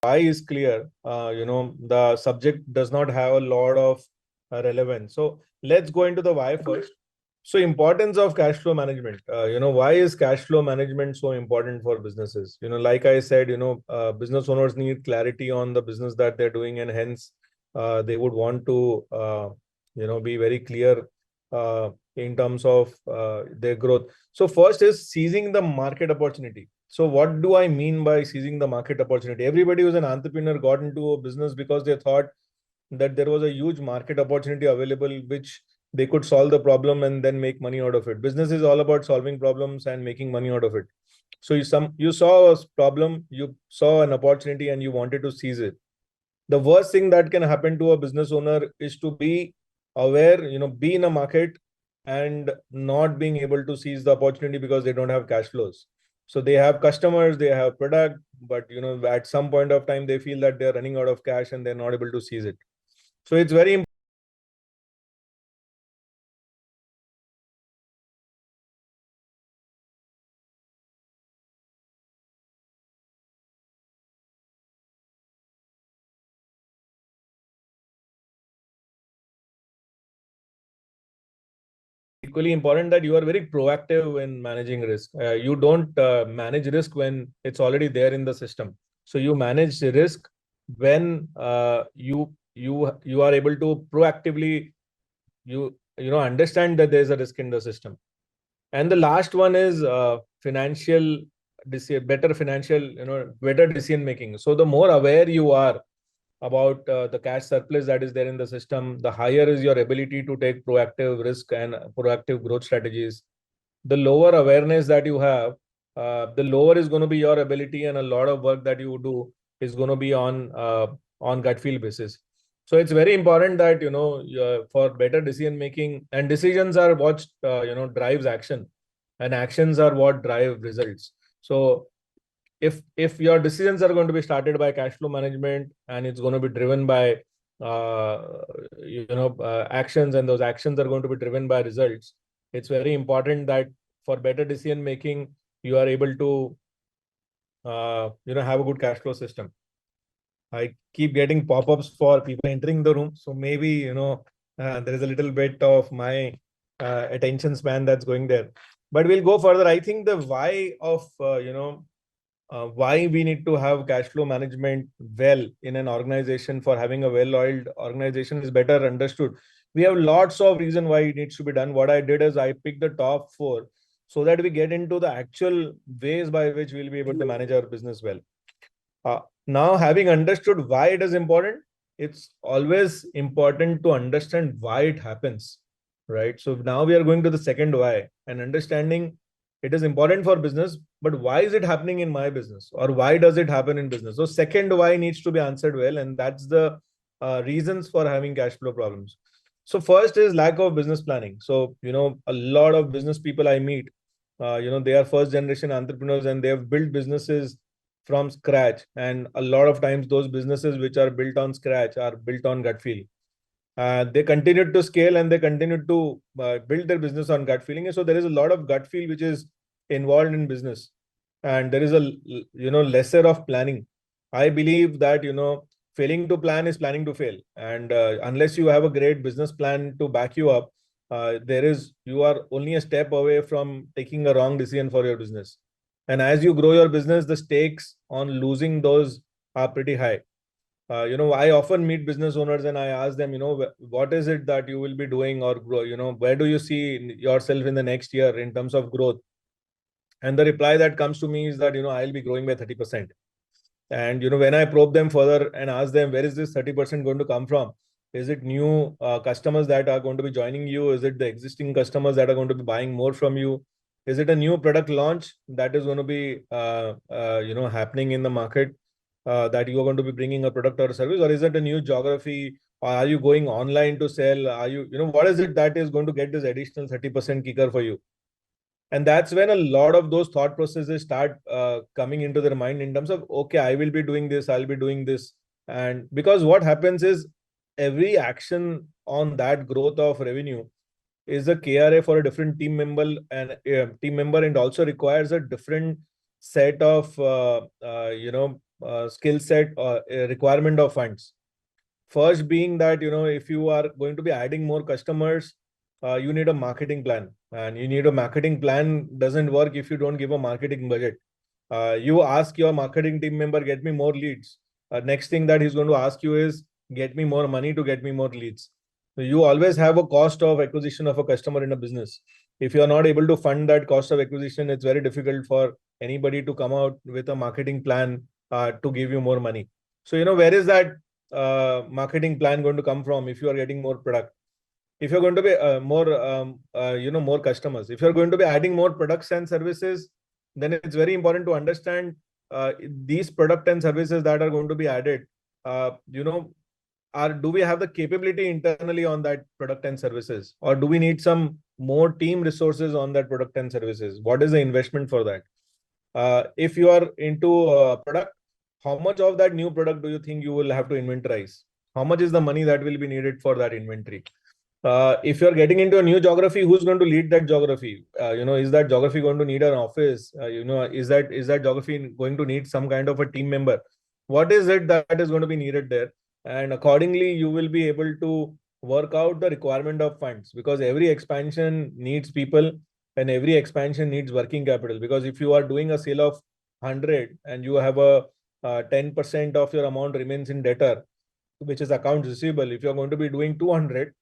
why is clear, the subject does not have a lot of relevance. So let's go into the why first. So importance of cash flow management. Why is cash flow management so important for businesses? Like I said, business owners need clarity on the business that they're doing, and hence they would want to, be very clear in terms of their growth. So first is seizing the market opportunity. So what do I mean by seizing the market opportunity? Everybody who's an entrepreneur got into a business because they thought that there was a huge market opportunity available, which they could solve the problem and then make money out of it. Business is all about solving problems and making money out of it. So you saw a problem, you saw an opportunity, and you wanted to seize it. The worst thing that can happen to a business owner is to be aware, be in a market and not being able to seize the opportunity because they don't have cash flows. So they have customers, they have product, but at some point of time they feel that they're running out of cash and they're not able to seize it. So it's very equally important that you are very proactive in managing risk. You don't manage risk when it's already there in the system. So you manage the risk when you are able to proactively understand that there is a risk in the system. And the last one is better decision making. So the more aware you are about the cash surplus that is there in the system, the higher is your ability to take proactive risk and proactive growth strategies. The lower awareness that you have, the lower is going to be your ability, and a lot of work that you do is going to be on gut feel basis. So it's very important that for better decision making, and decisions are what drives action, and actions are what drive results. So if your decisions are going to be started by cash flow management, and it's going to be driven by actions, and those actions are going to be driven by results, it's very important that for better decision making you are able to have a good cash flow system. I keep getting pop-ups for people entering the room, so maybe there is a little bit of my attention span that's going there, but we'll go further. I think the why of why we need to have cash flow management well in an organization, for having a well-oiled organization, is better understood. We have lots of reason why it needs to be done. What I did is I picked the top 4 so that we get into the actual ways by which we'll be able to manage our business well. Now, having understood why it is important, it's always important to understand why it happens, right? So now we are going to the second why, and understanding it is important for business, but why is it happening in my business, or why does it happen in business? So second why needs to be answered well, and that's the reasons for having cash flow problems. So first is lack of business planning. So a lot of business people I meet, they are first generation entrepreneurs and they have built businesses from scratch, and a lot of times those businesses which are built on scratch are built on gut feel. They continued to scale and they continued to build their business on gut feeling. So there is a lot of gut feel which is involved in business, and there is a lesser of planning. I believe that failing to plan is planning to fail, and unless you have a great business plan to back you up, you are only a step away from taking a wrong decision for your business. And as you grow your business, the stakes on losing those are pretty high. I often meet business owners and I ask them, what is it that you will be doing or grow, where do you see yourself in the next year in terms of growth? And the reply that comes to me is that, I'll be growing by 30%. And, when I probe them further and ask them, where is this 30% going to come from? Is it new customers that are going to be joining you? Is it the existing customers that are going to be buying more from you? Is it a new product launch that is going to be, happening in the market? That you are going to be bringing a product or a service, or is it a new geography, or are you going online to sell? Are you, what is it that is going to get this additional 30% kicker for you? And that's when a lot of those thought processes start coming into their mind in terms of, okay, I will be doing this, I'll be doing this. And because what happens is every action on that growth of revenue is a KRA for a different team member, and also requires a different set of skill set requirement of funds. First being that, if you are going to be adding more customers, you need a marketing plan, and you need a marketing plan doesn't work if you don't give a marketing budget. You ask your marketing team member, get me more leads. Next thing that he's going to ask you is, get me more money to get me more leads. So you always have a cost of acquisition of a customer in a business. If you are not able to fund that cost of acquisition, it's very difficult for anybody to come out with a marketing plan to give you more money. So, where is that marketing plan going to come from if you are getting more product? If you're going to be more customers, if you're going to be adding more products and services, then it's very important to understand these product and services that are going to be added. Do we have the capability internally on that product and services, or do we need some more team resources on that product and services? What is the investment for that? If you are into product, how much of that new product do you think you will have to inventorize? How much is the money that will be needed for that inventory? If you're getting into a new geography, who's going to lead that geography? Is that geography going to need an office? Is that geography going to need some kind of a team member? What is it that is going to be needed there? And accordingly, you will be able to work out the requirement of funds, because every expansion needs people and every expansion needs working capital. Because if you are doing a sale of 100 and you have a 10% of your amount remains in debtor, which is accounts receivable. If you're going to be doing 200,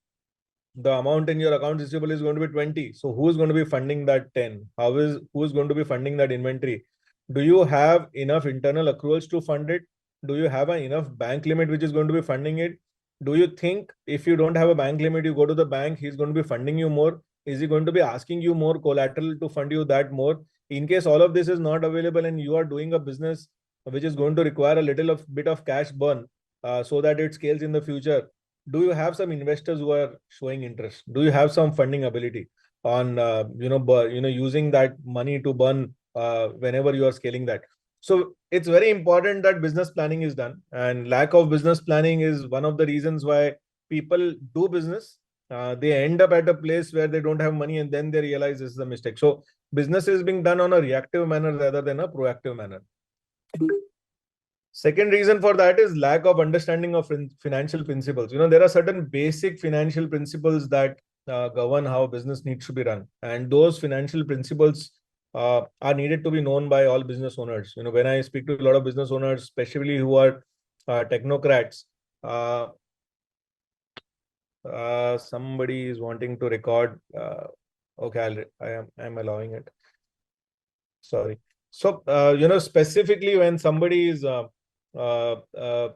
the amount in your account receivable is going to be 20. So who is going to be funding that 10? Who is going to be funding that inventory? Do you have enough internal accruals to fund it? Do you have enough bank limit which is going to be funding it? Do you think if you don't have a bank limit, you go to the bank, he's going to be funding you more? Is he going to be asking you more collateral to fund you that more? In case all of this is not available and you are doing a business which is going to require a bit of cash burn so that it scales in the future, do you have some investors who are showing interest? Do you have some funding ability on using that money to burn whenever you are scaling that? So it's very important that business planning is done, and lack of business planning is one of the reasons why people do business. They end up at a place where they don't have money, and then they realize this is a mistake. So business is being done on a reactive manner rather than a proactive manner. Second reason for that is lack of understanding of financial principles. There are certain basic financial principles that govern how business needs to be run. And those financial principles are needed to be known by all business owners. When I speak to a lot of business owners, especially who are technocrats, somebody is wanting to record. Okay, I'm allowing it. Sorry. So, specifically when somebody is a technocrat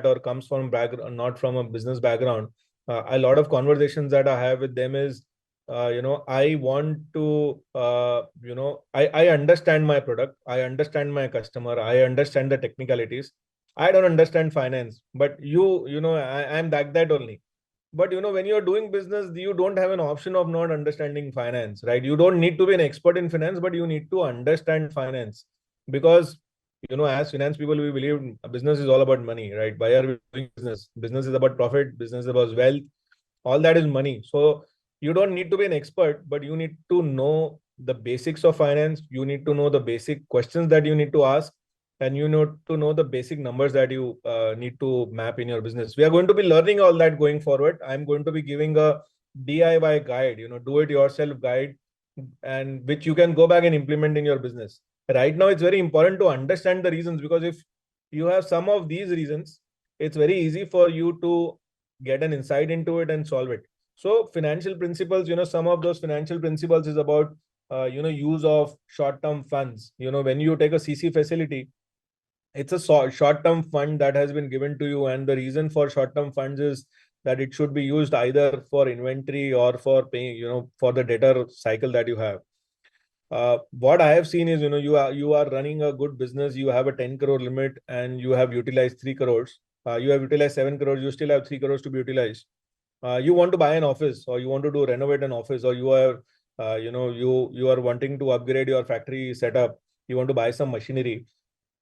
or comes from not from a business background, a lot of conversations that I have with them is, I want to, I understand my product, I understand my customer, I understand the technicalities. I don't understand finance, but I'm that only. But when you're doing business, you don't have an option of not understanding finance, right? You don't need to be an expert in finance, but you need to understand finance. Because as finance people, we believe business is all about money, right? Why are we doing business? Business is about profit, business is about wealth, all that is money. So you don't need to be an expert, but you need to know the basics of finance. You need to know the basic questions that you need to ask, and you need to know the basic numbers that you need to map in your business. We are going to be learning all that going forward. I'm going to be giving a DIY guide, do it yourself guide, and which you can go back and implement in your business. Right now, it's very important to understand the reasons, because if you have some of these reasons, it's very easy for you to get an insight into it and solve it. So financial principles, some of those financial principles is about, use of short-term funds. When you take a CC facility, it's a short-term fund that has been given to you. And the reason for short-term funds is that it should be used either for inventory or for paying, for the debtor cycle that you have. What I have seen is, you are running a good business, you have a 10 crore limit and you have utilized 3 crores. You have utilized 7 crores, you still have 3 crores to be utilized. You want to buy an office, or you want to renovate an office, or you are, you are wanting to upgrade your factory setup. You want to buy some machinery.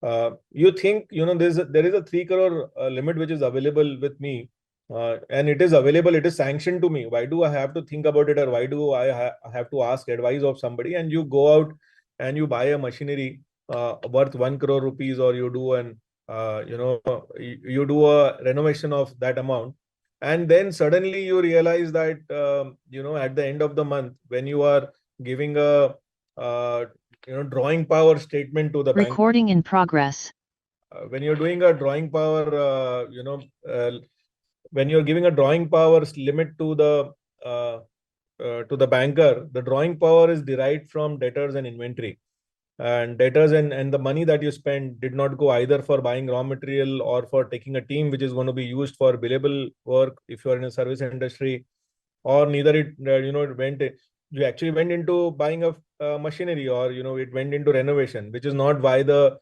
You think, there is a 3 crore limit which is available with me, and it is available, it is sanctioned to me. Why do I have to think about it, or why do I have to ask advice of somebody? And you go out and you buy a machinery, worth 1 crore rupees, or you do an you do a renovation of that amount, and then suddenly you realize that at the end of the month, when you are giving a drawing power statement to the bank, Recording in progress. when you're doing a drawing power when you're giving a drawing power limit uh, to the banker, the drawing power is derived from debtors and inventory. And debtors and the money that you spend did not go either for buying raw material or for taking a team which is going to be used for billable work if you are in a service industry, or neither it it went, you actually went into buying of machinery, or it went into renovation, which is not why the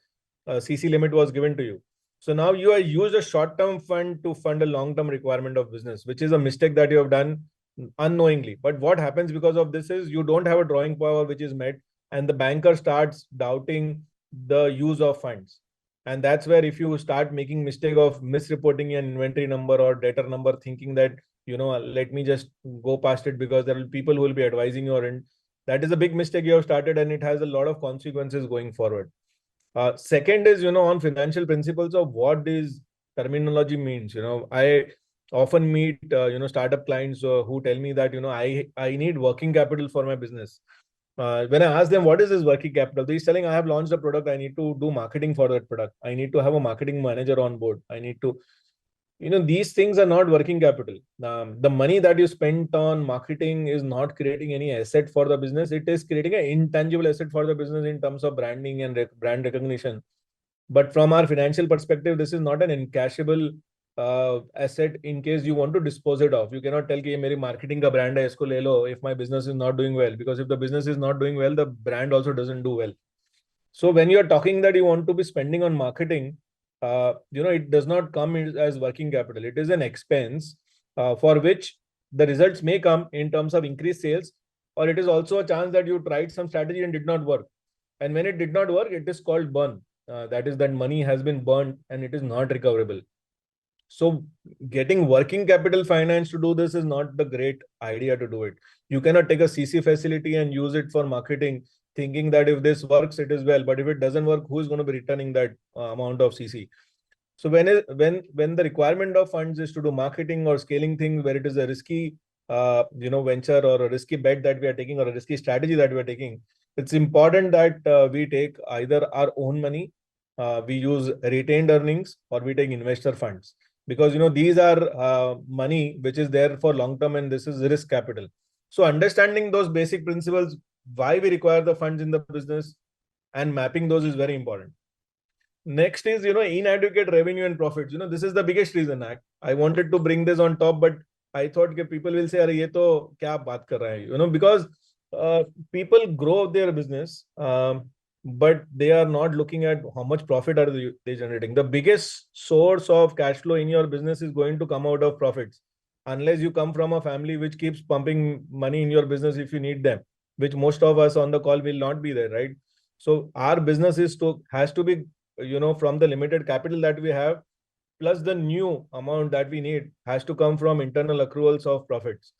CC limit was given to you. So now you have used a short-term fund to fund a long-term requirement of business, which is a mistake that you have done unknowingly. But what happens because of this is you don't have a drawing power which is met, and the banker starts doubting the use of funds. And that's where, if you start making mistake of misreporting an inventory number or debtor number, thinking that let me just go past it because there will be people who will be advising you, and that is a big mistake you have started, and it has a lot of consequences going forward. Second is, on financial principles of what this terminology means. I often meet, startup clients who tell me that, I need working capital for my business. When I ask them, what is this working capital? They're telling, I have launched a product. I need to do marketing for that product. I need to have a marketing manager on board. I need to, these things are not working capital. The money that you spent on marketing is not creating any asset for the business. It is creating an intangible asset for the business in terms of branding and brand recognition. But from our financial perspective, this is not an encashable asset in case you want to dispose it off. You cannot tell कि ये मेरी marketing का brand है, इसको ले लो, if my business is not doing well, because if the business is not doing well, the brand also doesn't do well. So when you're talking that you want to be spending on marketing, it does not come as working capital. It is an expense for which the results may come in terms of increased sales, or it is also a chance that you tried some strategy and did not work. And when it did not work, it is called burn. That is, that money has been burned and it is not recoverable. So getting working capital finance to do this is not the great idea to do it. You cannot take a CC facility and use it for marketing, thinking that if this works, it is well. But if it doesn't work, who is going to be returning that amount of CC? So when the requirement of funds is to do marketing or scaling things where it is a risky venture or a risky bet that we are taking or a risky strategy that we are taking, it's important that we take either our own money, we use retained earnings, or we take investor funds, because these are money which is there for long term, and this is risk capital. So understanding those basic principles, why we require the funds in the business, and mapping those is very important. Next is, inadequate revenue and profits. This is the biggest reason. I wanted to bring this on top, but I thought people will say, "Arey, ye to kya baat kar raha hai?" Because people grow their business, but they are not looking at how much profit are they generating. The biggest source of cash flow in your business is going to come out of profits, unless you come from a family which keeps pumping money in your business if you need them, which most of us on the call will not be there, right? So our business has to be, from the limited capital that we have, plus the new amount that we need has to come from internal accruals of profits.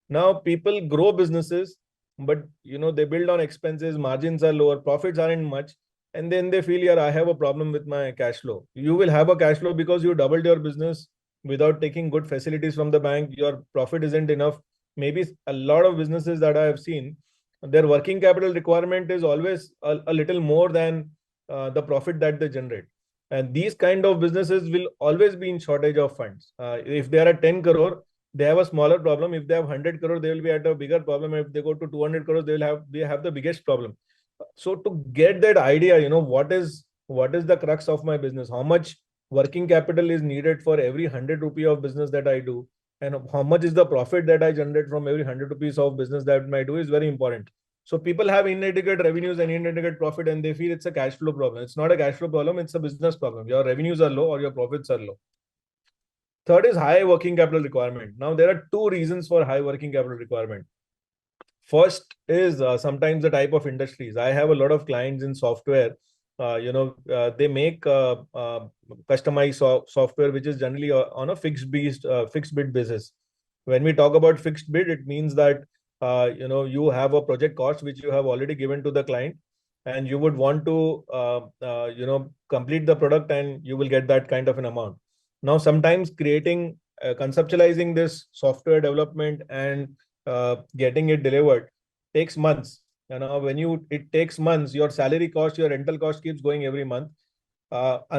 Now people grow businesses, but they build on expenses, margins are lower, profits aren't much, and then they feel, yeah, I have a problem with my cash flow. You will have a cash flow because you doubled your business without taking good facilities from the bank. Your profit isn't enough. Maybe a lot of businesses that I have seen, their working capital requirement is always a little more than the profit that they generate. And these kind of businesses will always be in shortage of funds. If they are at 10 crore, they have a smaller problem. If they have 100 crore, they will be at a bigger problem. If they go to 200 crores, they have the biggest problem. So to get that idea, what is the crux of my business? How much working capital is needed for every 100 rupee of business that I do, and how much is the profit that I generate from every 100 rupees of business that I do is very important. So people have inadequate revenues and inadequate profit, and they feel it's a cash flow problem. It's not a cash flow problem. It's a business problem. Your revenues are low or your profits are low. Third is high working capital requirement. Now, there are two reasons for high working capital requirement. First is sometimes the type of industries. I have a lot of clients in software. They make customized software, which is generally on a fixed bid basis. When we talk about fixed bid, it means that you have a project cost which you have already given to the client, and you would want to complete the product, and you will get that kind of an amount. Now sometimes creating conceptualizing this software development and getting it delivered takes months. When it takes months, your salary cost, your rental cost keeps going every month.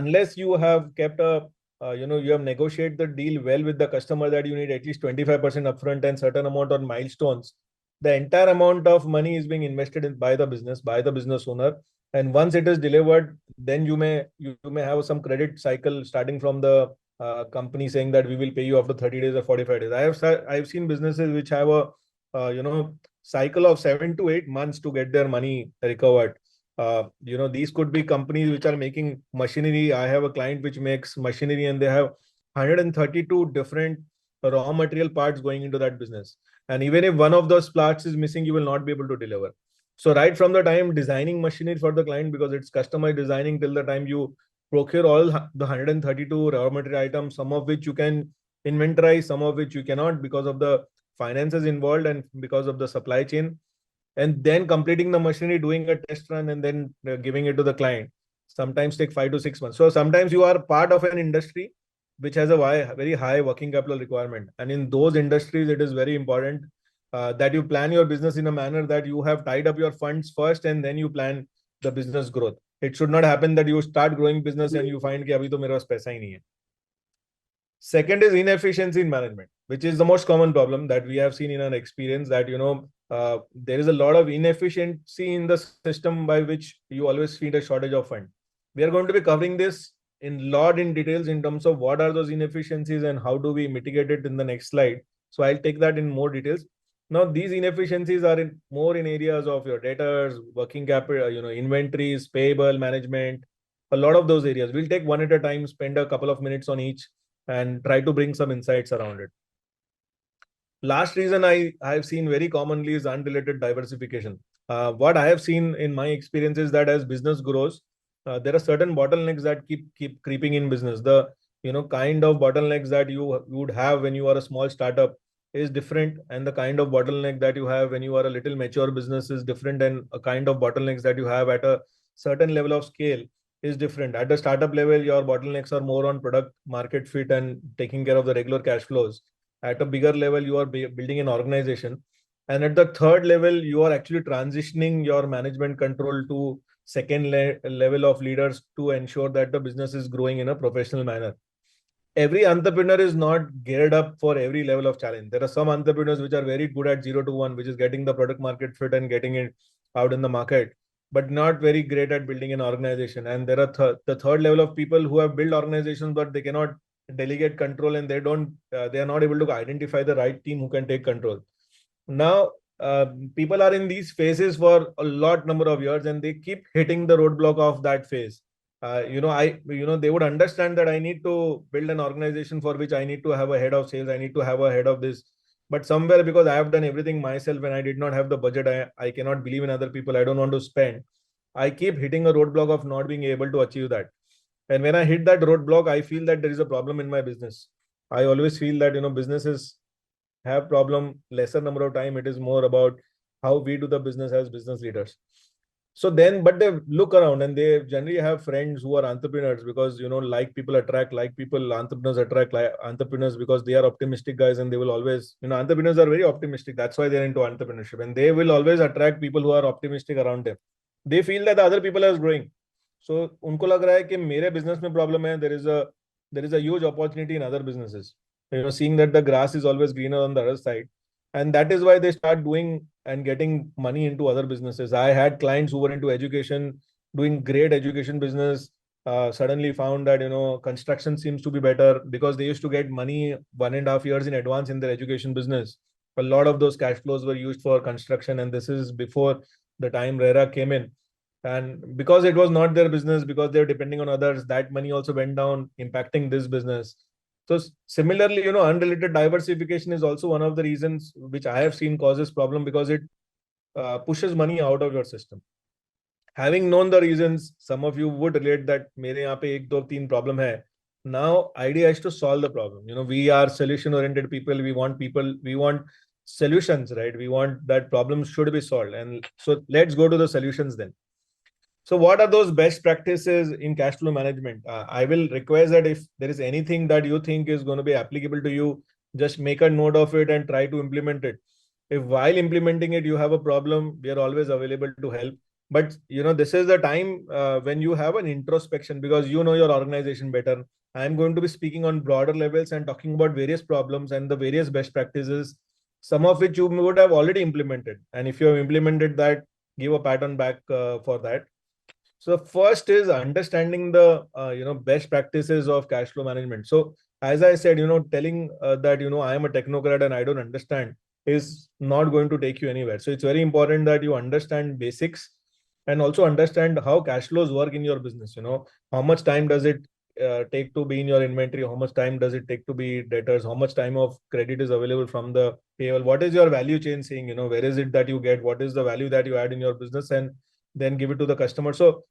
Unless you have kept you have negotiated the deal well with the customer that you need at least 25% upfront and certain amount on milestones, the entire amount of money is being invested in by the business owner. And once it is delivered, then you may have some credit cycle starting from the company saying that we will pay you after 30 days or 45 days. I've seen businesses which have a cycle of 7 to 8 months to get their money recovered. These could be companies which are making machinery. I have a client which makes machinery, and they have 132 different raw material parts going into that business. And even if one of those parts is missing, you will not be able to deliver. So right from the time designing machinery for the client, because it's customized designing, till the time you procure all the 132 raw material items, some of which you can inventorize, some of which you cannot because of the finances involved and because of the supply chain, and then completing the machinery, doing a test run, and then giving it to the client, sometimes take 5 to 6 months. So sometimes you are part of an industry which has a very high working capital requirement, and in those industries it is very important that you plan your business in a manner that you have tied up your funds first, and then you plan the business growth. It should not happen that you start growing business and you find कि अभी तो मेरे पास पैसा ही नहीं है. Second is inefficiency in management, which is the most common problem that we have seen in our experience, that there is a lot of inefficiency in the system by which you always feel a shortage of fund. We are going to be covering this in details in terms of what are those inefficiencies and how do we mitigate it in the next slide. So I'll take that in more details. Now these inefficiencies are more in areas of your debtors, working capital, inventories, payable management, a lot of those areas. We'll take one at a time, spend a couple of minutes on each, and try to bring some insights around it. Last reason I've seen very commonly is unrelated diversification. What I have seen in my experience is that as business grows, there are certain bottlenecks that keep creeping in business. The kind of bottlenecks that you would have when you are a small startup is different, and the kind of bottleneck that you have when you are a little mature business is different, and a kind of bottlenecks that you have at a certain level of scale is different. At the startup level, your bottlenecks are more on product market fit and taking care of the regular cash flows. At a bigger level, you are building an organization. And at the third level, you are actually transitioning your management control to second level of leaders to ensure that the business is growing in a professional manner. Every entrepreneur is not geared up for every level of challenge. There are some entrepreneurs which are very good at 0 to 1, which is getting the product market fit and getting it out in the market, but not very great at building an organization. And there are the third level of people who have built organizations, but they cannot delegate control, and they are not able to identify the right team who can take control. Now people are in these phases for a lot number of years, and they keep hitting the roadblock of that phase. They would understand that I need to build an organization for which I need to have a head of sales, I need to have a head of this, but somewhere, because I have done everything myself and I did not have the budget, I cannot believe in other people, I don't want to spend, I keep hitting a roadblock of not being able to achieve that. And when I hit that roadblock, I feel that there is a problem in my business. I always feel that businesses have problem lesser number of time. It is more about how we do the business as business leaders. So then, but they look around and they generally have friends who are entrepreneurs, because like people attract like people, entrepreneurs attract like entrepreneurs, because they are optimistic guys, and they will always, entrepreneurs are very optimistic. That's why they're into entrepreneurship, and they will always attract people who are optimistic around them. They feel that the other people are growing. So उनको लग रहा है कि मेरे business में problem है. There is a huge opportunity in other businesses. Seeing that the grass is always greener on the other side, and that is why they start doing and getting money into other businesses. I had clients who were into education, doing great education business, suddenly found that construction seems to be better, because they used to get money 1.5 years in advance in their education business. A lot of those cash flows were used for construction, and this is before the time RERA came in. And because it was not their business, because they're depending on others, that money also went down, impacting this business. So similarly, unrelated diversification is also one of the reasons which I have seen causes problem, because it pushes money out of your system. Having known the reasons, some of you would relate that मेरे यहाँ पे 1 2 3 problem है. Now idea is to solve the problem. We are solution oriented people. We want solutions, right? We want that problems should be solved. And so let's go to the solutions then. So what are those best practices in cash flow management? I will request that if there is anything that you think is going to be applicable to you, just make a note of it and try to implement it. If while implementing it you have a problem, we are always available to help. But this is the time when you have an introspection, because you know your organization better. I am going to be speaking on broader levels and talking about various problems and the various best practices, some of which you would have already implemented. And if you have implemented that, give a pat on back for that. So first is understanding the best practices of cash flow management. So as I said, telling that I am a technocrat and I don't understand is not going to take you anywhere. So it's very important that you understand basics and also understand how cash flows work in your business. How much time does it take to be in your inventory? How much time does it take to be debtors? How much time of credit is available from the payable? What is your value chain saying? Where is it that you get? What is the value that you add in your business? And then give it to the customer. So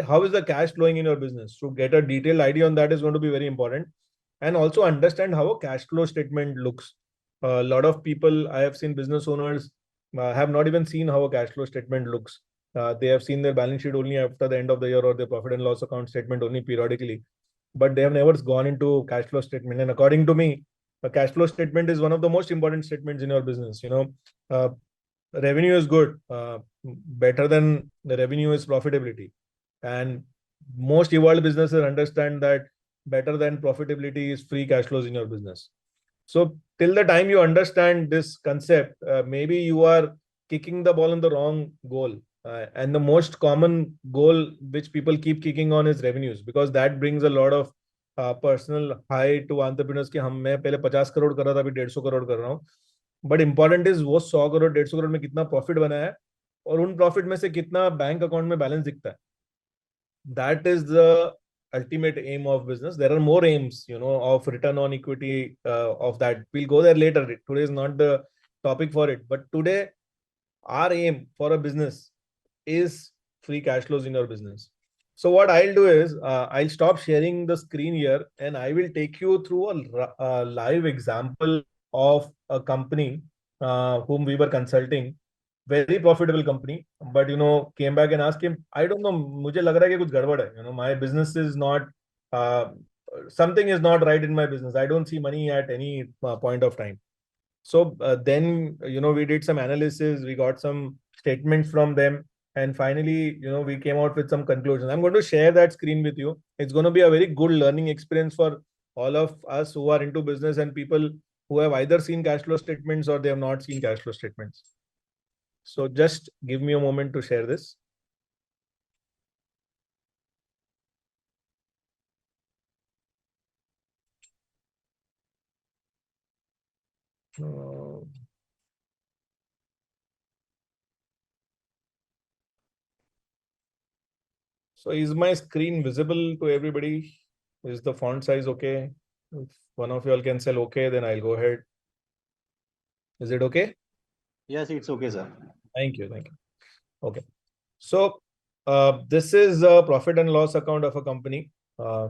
how is the cash flowing in your business? To get a detailed idea on that is going to be very important. And also understand how a cash flow statement looks. A lot of people, I have seen business owners have not even seen how a cash flow statement looks. They have seen their balance sheet only after the end of the year, or their profit and loss account statement only periodically, but they have never gone into cash flow statement. And according to me, a cash flow statement is one of the most important statements in your business. Uh, Revenue is good. Better than the revenue is profitability. And most evolved businesses understand that better than profitability is free cash flows in your business. So till the time you understand this concept, maybe you are kicking the ball on the wrong goal. And the most common goal which people keep kicking on is revenues, because that brings a lot of personal high to entrepreneurs कि मैं पहले 50 करोड़ कर रहा था, अभी 150 करोड़ कर रहा हूँ. बट इंपॉर्टेंट इज वो 100 करोड़ 150 करोड़ में कितना प्रॉफिट बना है और उन प्रॉफिट में से कितना बैंक अकाउंट में बैलेंस दिखता है. That is the ultimate aim of business. There are more aims, of return on equity, of that. We'll go there later. Today is not the topic for it. But today, our aim for a business is free cash flows in your business. So what I'll do is I'll stop sharing the screen here and I will take you through a live example of a company whom we were consulting. Very profitable company, but came back and asked him, I don't know, मुझे लग रहा है कि कुछ गड़बड़ है. My business is not uh, something is not right in my business. I don't see money at any point of time. So then we did some analysis, we got some statements from them, and finally we came out with some conclusions. I'm going to share that screen with you. It's going to be a very good learning experience for all of us who are into business and people who have either seen cash flow statements or they have not seen cash flow statements. So just give me a moment to share this. So is my screen visible to everybody? Is the font size okay? If one of you all can say okay, then I'll go ahead. Is it okay? Yes, it's okay, sir. Thank you. Thank you. Okay. So this is a profit and loss account of a company.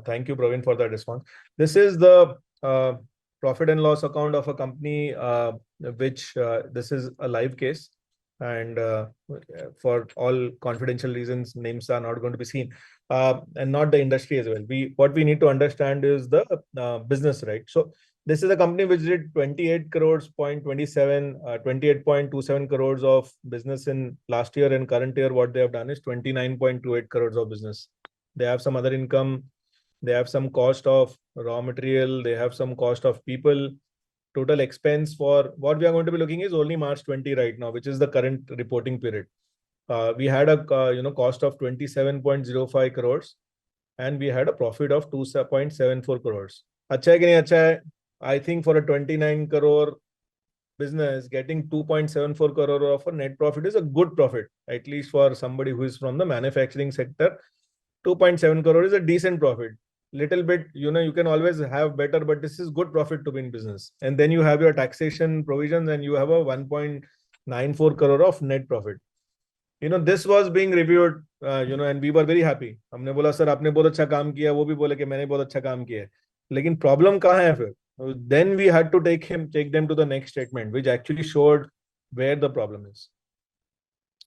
Thank you, Praveen, for that response. This is the profit and loss account of a company, which this is a live case. And for all confidential reasons, names are not going to be seen, and not the industry as well. What we need to understand is the business, right? So this is a company which did 28 crores, 28.27 crores of business in last year, and current year what they have done is 29.28 crores of business. They have some other income. They have some cost of raw material. They have some cost of people. Total expense for what we are going to be looking is only March 20 right now, which is the current reporting period. We had a cost of 27.05 crores and we had a profit of 2.74 crores. अच्छा है कि नहीं अच्छा है? I think for a 29 crore business, getting 2.74 crore of a net profit is a good profit, at least for somebody who is from the manufacturing sector. 2.7 crore is a decent profit. Little bit, you can always have better, but this is good profit to be in business. And then you have your taxation provisions and you have a 1.94 crore of net profit. This was being reviewed, and we were very happy. हमने बोला sir आपने बहुत अच्छा काम किया, वो भी बोले कि मैंने बहुत अच्छा काम किया है. लेकिन प्रॉब्लम कहाँ है फिर? Then we had to take them to the next statement, which actually showed where the problem is.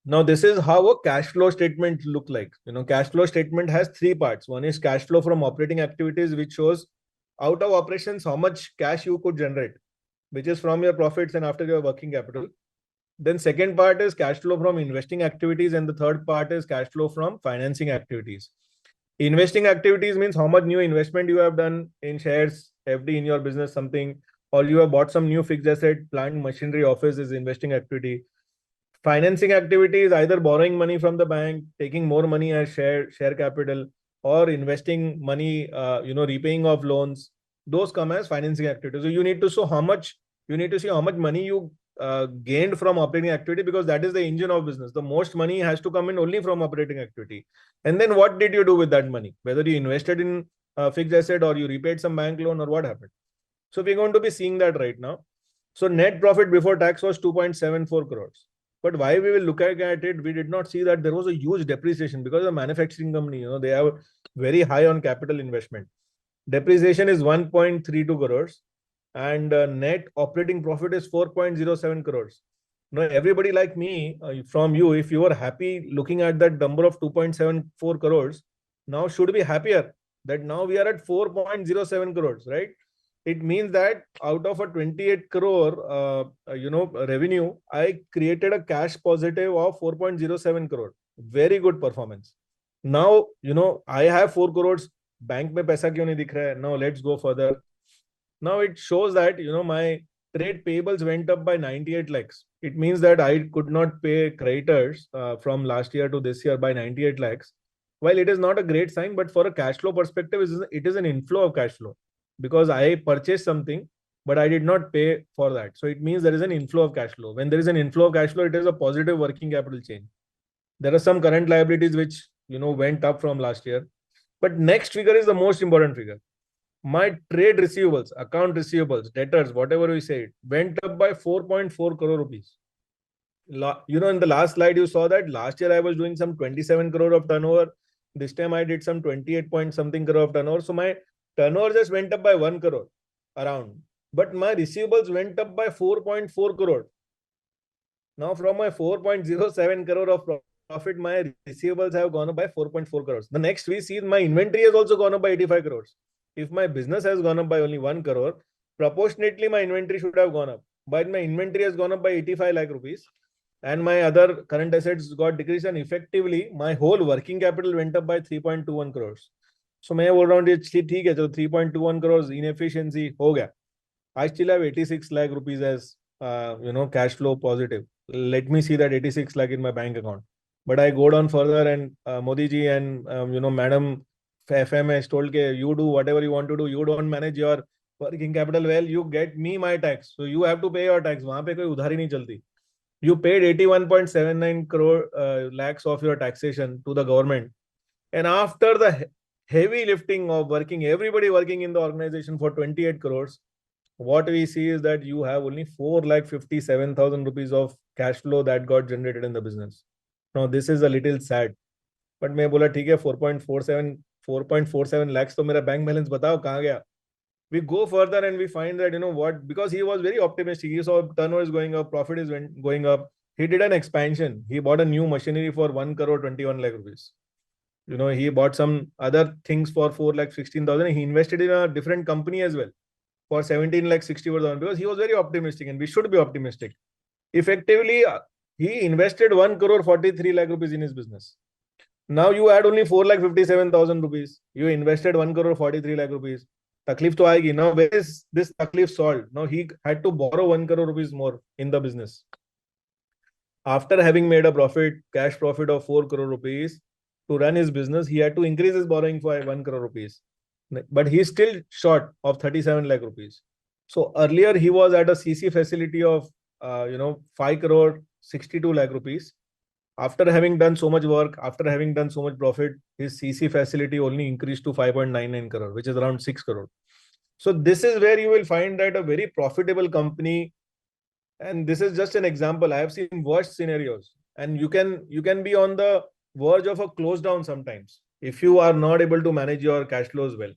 Now, this is how a cash flow statement look like. Cash flow statement has three parts. One is cash flow from operating activities, which shows out of operations how much cash you could generate, which is from your profits and after your working capital. Then second part is cash flow from investing activities, and the third part is cash flow from financing activities. Investing activities means how much new investment you have done in shares, FD in your business, something, or you have bought some new fixed asset, plant, machinery, office is investing activity. Financing activity is either borrowing money from the bank, taking more money as share capital, or investing money, repaying of loans. Those come as financing activity. So you need to show how much you need to see how much money you gained from operating activity, because that is the engine of business. The most money has to come in only from operating activity. And then what did you do with that money? Whether you invested in fixed asset or you repaid some bank loan or what happened. So we're going to be seeing that right now. So net profit before tax was 2.74 crores. But why we will look at it, we did not see that there was a huge depreciation because the manufacturing company, they have very high on capital investment. Depreciation is 1.32 crores and net operating profit is 4.07 crores. Now, everybody like me, from you, if you are happy looking at that number of 2.74 crores, now should be happier that now we are at 4.07 crores, right? It means that out of a 28 crore, revenue, I created a cash positive of 4.07 crore. Very good performance. Now, I have 4 crores. Bank mein paisa kyun nahi dikh raha hai? Now let's go further. Now it shows that, my trade payables went up by 98 lakhs. It means that I could not pay creditors from last year to this year by 98 lakhs. While it is not a great sign, but for a cash flow perspective, it is an inflow of cash flow because I purchased something, but I did not pay for that. So it means there is an inflow of cash flow. When there is an inflow of cash flow, it is a positive working capital change. There are some current liabilities which, went up from last year. But next figure is the most important figure. My trade receivables, account receivables, debtors, whatever we say, went up by 4.4 crore rupees. In the last slide, you saw that last year I was doing some 27 crore of turnover. This time I did some 28 point something crore of turnover. So my turnover just went up by 1 crore around. But my receivables went up by 4.4 crore. Now from my 4.07 crore of profit, my receivables have gone up by 4.4 crores. The next we see my inventory has also gone up by 85 crores. If my business has gone up by only 1 crore, proportionately my inventory should have gone up. But my inventory has gone up by 85 lakh rupees and my other current assets got decreased, and effectively my whole working capital went up by 3.21 crores. So मैं बोल रहा हूँ ठीक है, चलो 3.21 crores inefficiency हो गया. I still have 86 lakh rupees as cash flow positive. Let me see that 86 lakh in my bank account. But I go down further and Modi ji and Madam FM has told you do whatever you want to do. You don't manage your working capital well. You get me my tax. So you have to pay your tax. वहाँ पे कोई उधारी नहीं चलती. You paid 81.79 crore lakhs of your taxation to the government. And after the heavy lifting of everybody working in the organization for 28 crores, what we see is that you have only 4,57,000 rupees of cash flow that got generated in the business. Now, this is a little sad. But मैं बोला ठीक है 4.47 lakhs तो मेरा bank balance बताओ कहाँ गया. We go further and we find that, what, because he was very optimistic. He saw turnover is going up, profit is going up. He did an expansion. He bought a new machinery for 1 crore 21 lakh rupees. He bought some other things for 4 lakh 16,000. He invested in a different company as well for 17 lakh 64,000 because he was very optimistic, and we should be optimistic. Effectively, he invested 1 crore 43 lakh rupees in his business. Now you add only 4 lakh 57,000 rupees. You invested 1 crore 43 lakh rupees. Taklif to aayegi. Now where is this taklif solved? Now he had to borrow 1 crore rupees more in the business. After having made a profit, cash profit of 4 crore rupees, to run his business, he had to increase his borrowing for 1 crore rupees. But he's still short of 37 lakh rupees. So earlier he was at a CC facility of 5 crore 62 lakh rupees. After having done so much work, after having done so much profit, his CC facility only increased to 5.99 crore, which is around 6 crore. So this is where you will find that a very profitable company, and this is just an example. I have seen worse scenarios, and you can be on the verge of a close down sometimes if you are not able to manage your cash flows well,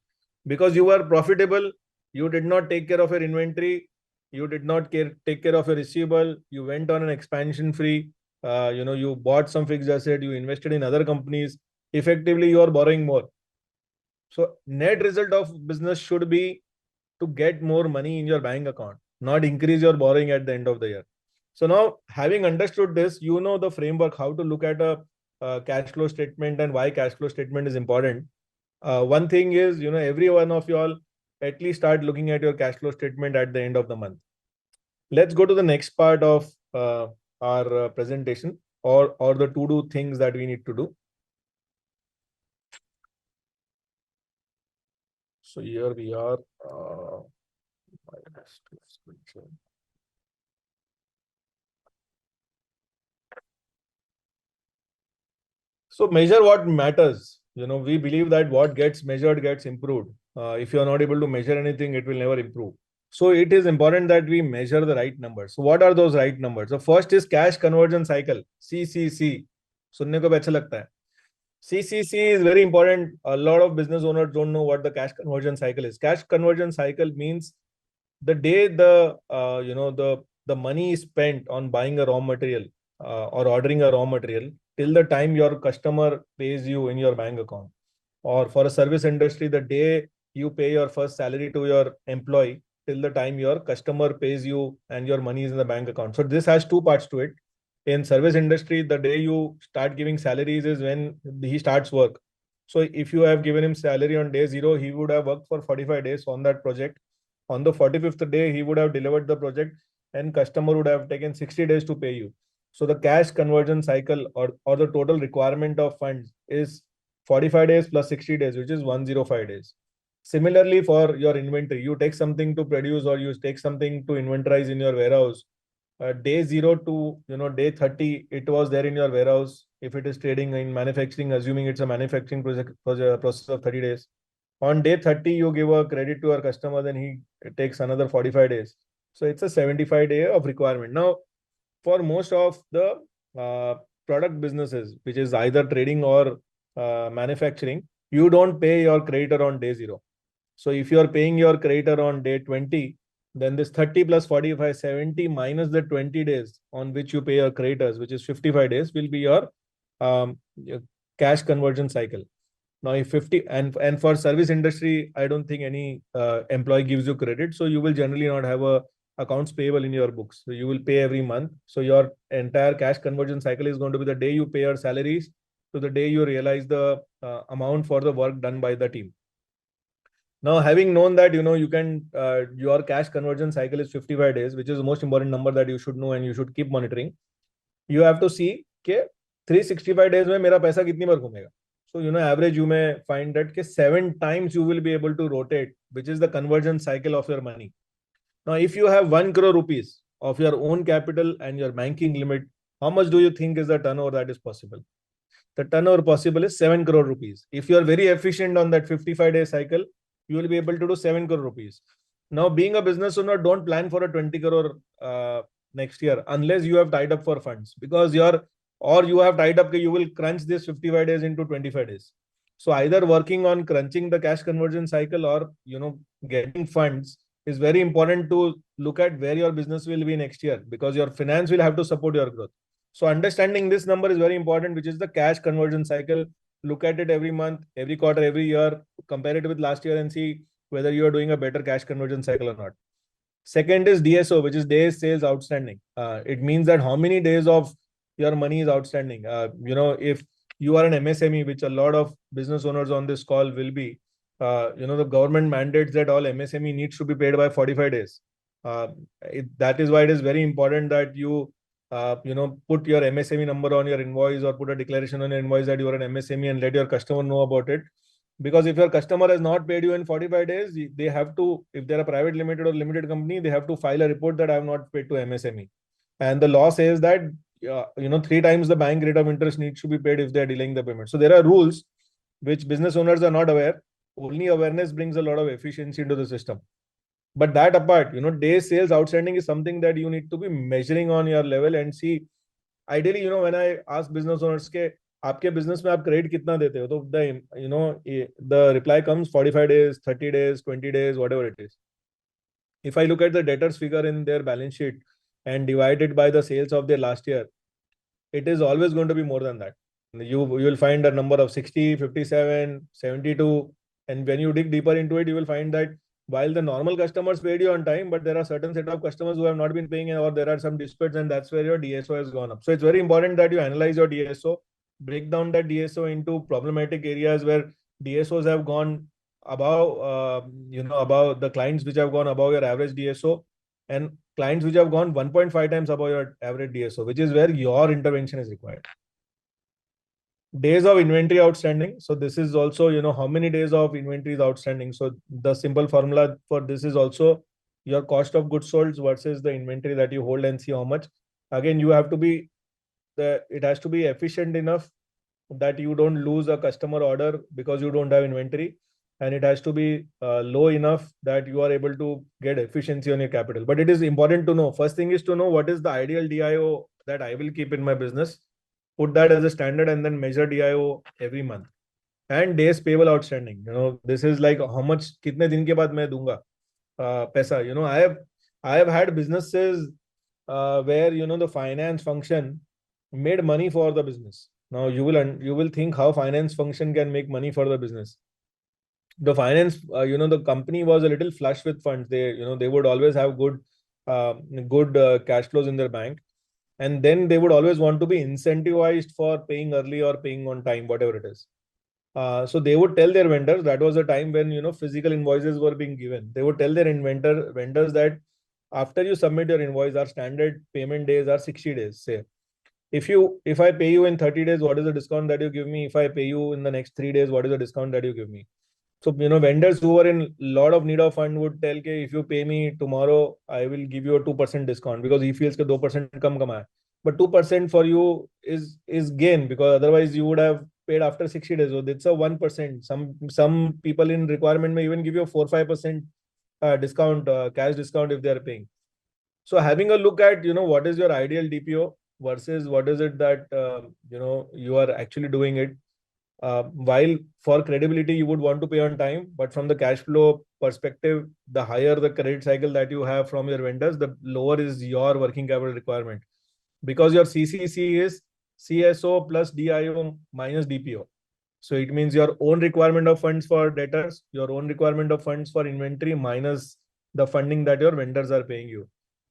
because you were profitable, you did not take care of your inventory, you did not take care of your receivable, you went on an expansion free, you bought some fixed asset, you invested in other companies, effectively you are borrowing more. So net result of business should be to get more money in your bank account, not increase your borrowing at the end of the year. So now, having understood this, you know the framework, how to look at a cash flow statement and why cash flow statement is important. One thing is, every one of you all at least start looking at your cash flow statement at the end of the month. Let's go to the next part of our presentation, or the to-do things that we need to do. So here we are. So measure what matters. We believe that what gets measured gets improved. If you are not able to measure anything, it will never improve. So it is important that we measure the right numbers. So what are those right numbers? The first is cash conversion cycle, CCC. सुनने को भी अच्छा लगता है. CCC is very important. A lot of business owners don't know what the cash conversion cycle is. Cash conversion cycle means the day the money is spent on buying a raw material or ordering a raw material till the time your customer pays you in your bank account. Or for a service industry, the day you pay your first salary to your employee till the time your customer pays you and your money is in the bank account. So this has two parts to it. In service industry, the day you start giving salaries is when he starts work. So if you have given him salary on day 0, he would have worked for 45 days on that project. On the 45th day, he would have delivered the project and customer would have taken 60 days to pay you. So the cash conversion cycle or the total requirement of funds is 45 days plus 60 days, which is 105 days. Similarly, for your inventory, you take something to produce or you take something to inventorize in your warehouse. Day 0 to day 30, it was there in your warehouse. If it is trading in manufacturing, assuming it's a manufacturing process of 30 days. On day 30, you give a credit to our customer, then he takes another 45 days. So it's a 75 day of requirement. Now, for most of the product businesses, which is either trading or manufacturing, you don't pay your creditor on day 0. So if you are paying your creditor on day 20, then this 30 plus 45, 70 minus the 20 days on which you pay your creditors, which is 55 days, will be your cash conversion cycle. Now, if 50 and for service industry, I don't think any employee gives you credit. So you will generally not have a accounts payable in your books. So you will pay every month. So your entire cash conversion cycle is going to be the day you pay your salaries to the day you realize the amount for the work done by the team. Now, having known that, you can, your cash conversion cycle is 55 days, which is the most important number that you should know and you should keep monitoring. You have to see कि 365 days में मेरा पैसा कितनी बार घूमेगा. So, average you may find that 7 times you will be able to rotate, which is the conversion cycle of your money. Now, if you have 1 crore rupees of your own capital and your banking limit, how much do you think is the turnover that is possible? The turnover possible is 7 crore rupees. If you are very efficient on that 55-day cycle, you will be able to do 7 crore rupees. Now, being a business owner, don't plan for a 20 crore next year unless you have tied up for funds, because you have tied up, you will crunch this 55 days into 25 days. So either working on crunching the cash conversion cycle or getting funds is very important to look at where your business will be next year, because your finance will have to support your growth. So understanding this number is very important, which is the cash conversion cycle. Look at it every month, every quarter, every year, compare it with last year and see whether you are doing a better cash conversion cycle or not. Second is DSO, which is days sales outstanding. It means that how many days of your money is outstanding. If you are an MSME, which a lot of business owners on this call will be, the government mandates that all MSME needs to be paid by 45 days. That is why it is very important that you put your MSME number on your invoice or put a declaration on your invoice that you are an MSME and let your customer know about it. Because if your customer has not paid you in 45 days, they have to, if they're a private limited or limited company, they have to file a report that I have not paid to MSME. And the law says that, 3 times the bank rate of interest needs to be paid if they're delaying the payment. So there are rules which business owners are not aware. Only awareness brings a lot of efficiency into the system. But that apart, days sales outstanding is something that you need to be measuring on your level and see. Ideally, when I ask business owners के आपके business में आप credit कितना देते हो, तो the reply comes 45 days, 30 days, 20 days, whatever it is. If I look at the debtors figure in their balance sheet and divide it by the sales of their last year, it is always going to be more than that. You will find a number of 60, 57, 72, and when you dig deeper into it, you will find that while the normal customers paid you on time, but there are certain set of customers who have not been paying, or there are some disputes, and that's where your DSO has gone up. So it's very important that you analyze your DSO, break down that DSO into problematic areas where DSOs have gone above, above the clients which have gone above your average DSO, and clients which have gone 1.5 times above your average DSO, which is where your intervention is required. Days of inventory outstanding. So this is also, how many days of inventory is outstanding. So the simple formula for this is also your cost of goods sold versus the inventory that you hold, and see how much. Again, you have to be it has to be efficient enough that you don't lose a customer order because you don't have inventory, and it has to be low enough that you are able to get efficiency on your capital. But it is important to know, first thing is to know what is the ideal DIO that I will keep in my business, put that as a standard, and then measure DIO every month. And days payable outstanding, this is like how much kitne din ke baad main dunga paisa. I have had businesses where the finance function made money for the business. Now you will think how finance function can make money for the business. The finance, the company was a little flush with funds. They would always have good cash flows in their bank, and then they would always want to be incentivized for paying early or paying on time, whatever it is. So they would tell their vendors, that was a time when physical invoices were being given. They would tell their vendors that after you submit your invoice, our standard payment days are 60 days. Say, if I pay you in 30 days, what is the discount that you give me? If I pay you in the next 3 days, what is the discount that you give me? So, vendors who are in a lot of need of fund would tell, okay, if you pay me tomorrow, I will give you a 2% discount, because he feels that 2% come kama hai. But 2% for you is gain, because otherwise you would have paid after 60 days. So it's a 1%. Some people in requirement may even give you a 4-5% discount, cash discount if they are paying. So having a look at, what is your ideal DPO versus what is it that, you are actually doing it. While for credibility, you would want to pay on time, but from the cash flow perspective, the higher the credit cycle that you have from your vendors, the lower is your working capital requirement, because your CCC is CSO plus DIO minus DPO. So it means your own requirement of funds for debtors, your own requirement of funds for inventory, minus the funding that your vendors are paying you.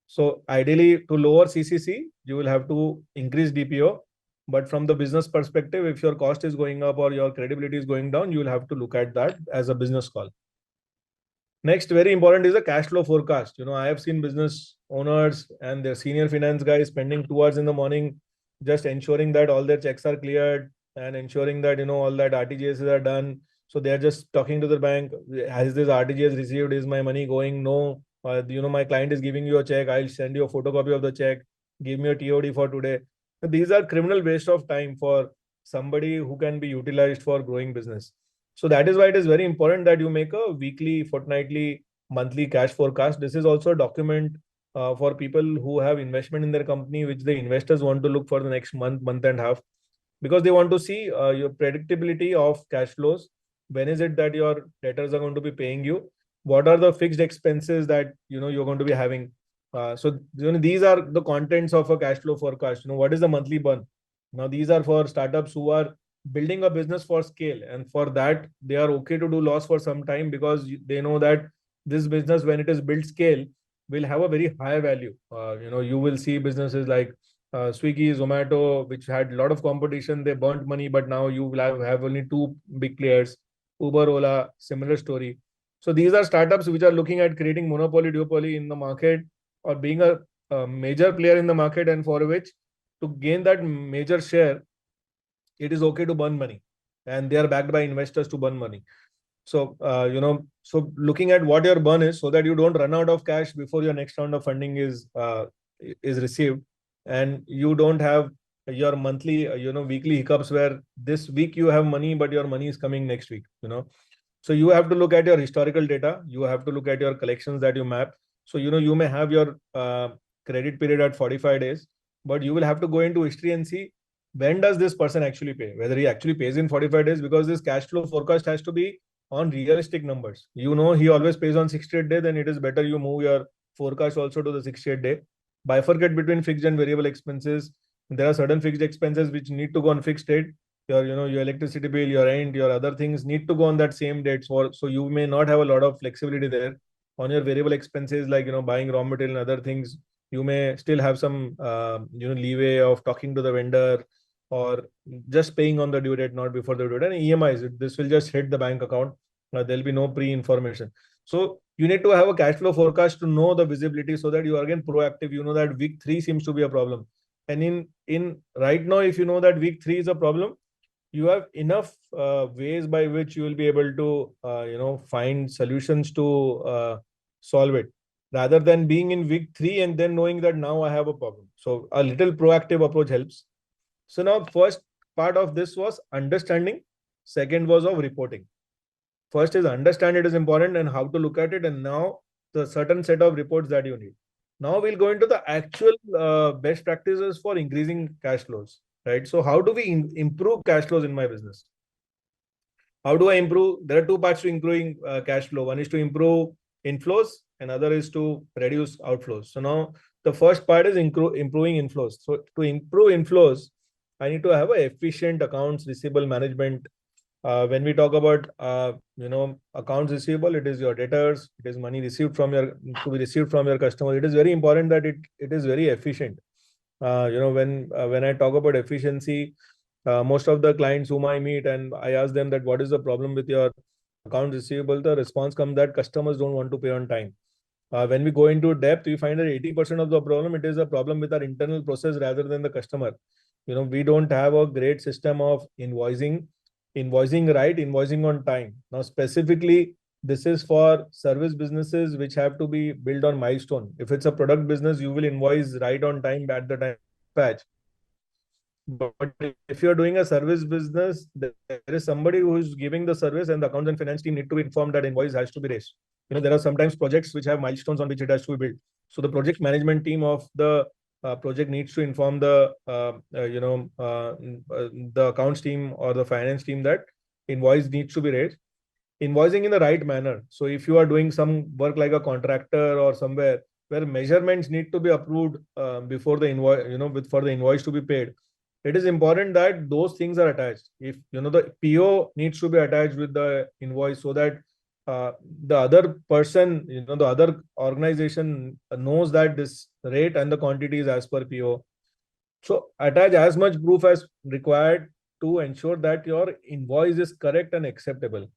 So ideally, to lower CCC, you will have to increase DPO. But from the business perspective, if your cost is going up or your credibility is going down, you will have to look at that as a business call. Next, very important is the cash flow forecast. I have seen business owners and their senior finance guys spending 2 hours in the morning just ensuring that all their checks are cleared and ensuring that all that RTGS are done. So they are just talking to the bank. Has this RTGS received? Is my money going? No. My client is giving you a check. I'll send you a photocopy of the check. Give me a TOD for today. So these are criminal waste of time for somebody who can be utilized for growing business. So that is why it is very important that you make a weekly, fortnightly, monthly cash forecast. This is also a document for people who have investment in their company, which the investors want to look for the next month and a half, because they want to see your predictability of cash flows. When is it that your debtors are going to be paying you? What are the fixed expenses that you're going to be having? So these are the contents of a cash flow forecast. What is the monthly burn? Now these are for startups who are building a business for scale, and for that they are okay to do loss for some time, because they know that this business, when it is built scale, will have a very high value. You will see businesses like Swiggy, Zomato, which had a lot of competition, they burnt money, but now you will have only two big players. Uber, Ola, similar story. So these are startups which are looking at creating monopoly, duopoly in the market, or being a major player in the market, and for which, to gain that major share, it is okay to burn money, and they are backed by investors to burn money. So so looking at what your burn is, so that you don't run out of cash before your next round of funding is received, and you don't have your monthly weekly hiccups where this week you have money but your money is coming next week. So you have to look at your historical data, you have to look at your collections that you map. So you may have your credit period at 45 days, but you will have to go into history and see when does this person actually pay, whether he actually pays in 45 days, because this cash flow forecast has to be on realistic numbers. He always pays on 68 days, then it is better you move your forecast also to the 68 day. Bifurcate between fixed and variable expenses. There are certain fixed expenses which need to go on fixed date. Your electricity bill, your rent, your other things need to go on that same date. So you may not have a lot of flexibility there. On your variable expenses, like buying raw material and other things, you may still have some leeway of talking to the vendor, or just paying on the due date, not before the due date. And EMIs, this will just hit the bank account. There'll be no pre-information. So you need to have a cash flow forecast to know the visibility, so that you are again proactive. You know that week 3 seems to be a problem. And in right now, if you know that week 3 is a problem, you have enough ways by which you will be able to find solutions to solve it, rather than being in week 3 and then knowing that now I have a problem. So a little proactive approach helps. So now first part of this was understanding, second was of reporting. First is understand it is important and how to look at it, and now the certain set of reports that you need. Now we'll go into the actual best practices for increasing cash flows, right? So how do we improve cash flows in my business? How do I improve? There are two parts to improving cash flow. One is to improve inflows, and other is to reduce outflows. So now the first part is improving inflows. So to improve inflows, I need to have an efficient accounts receivable management. When we talk about accounts receivable, it is your debtors, it is money received from your to be received from your customer. It is very important that it is very efficient. When I talk about efficiency, most of the clients whom I meet and I ask them that what is the problem with your accounts receivable, the response comes that customers don't want to pay on time. When we go into depth, we find that 80% of the problem, it is a problem with our internal process rather than the customer. We don't have a great system of invoicing right, invoicing on time. Now, specifically, this is for service businesses which have to be built on milestone. If it's a product business, you will invoice right on time at the time patch. But if you're doing a service business, there is somebody who is giving the service, and the accounts and finance team need to be informed that invoice has to be raised. There are sometimes projects which have milestones on which it has to be built. So the project management team of the project needs to inform the the accounts team or the finance team that invoice needs to be raised. Invoicing in the right manner. So if you are doing some work like a contractor or somewhere where measurements need to be approved before the invoice, for the invoice to be paid, it is important that those things are attached. If the PO needs to be attached with the invoice, so that the other person, the other organization knows that this rate and the quantity is as per PO. So attach as much proof as required to ensure that your invoice is correct and acceptable.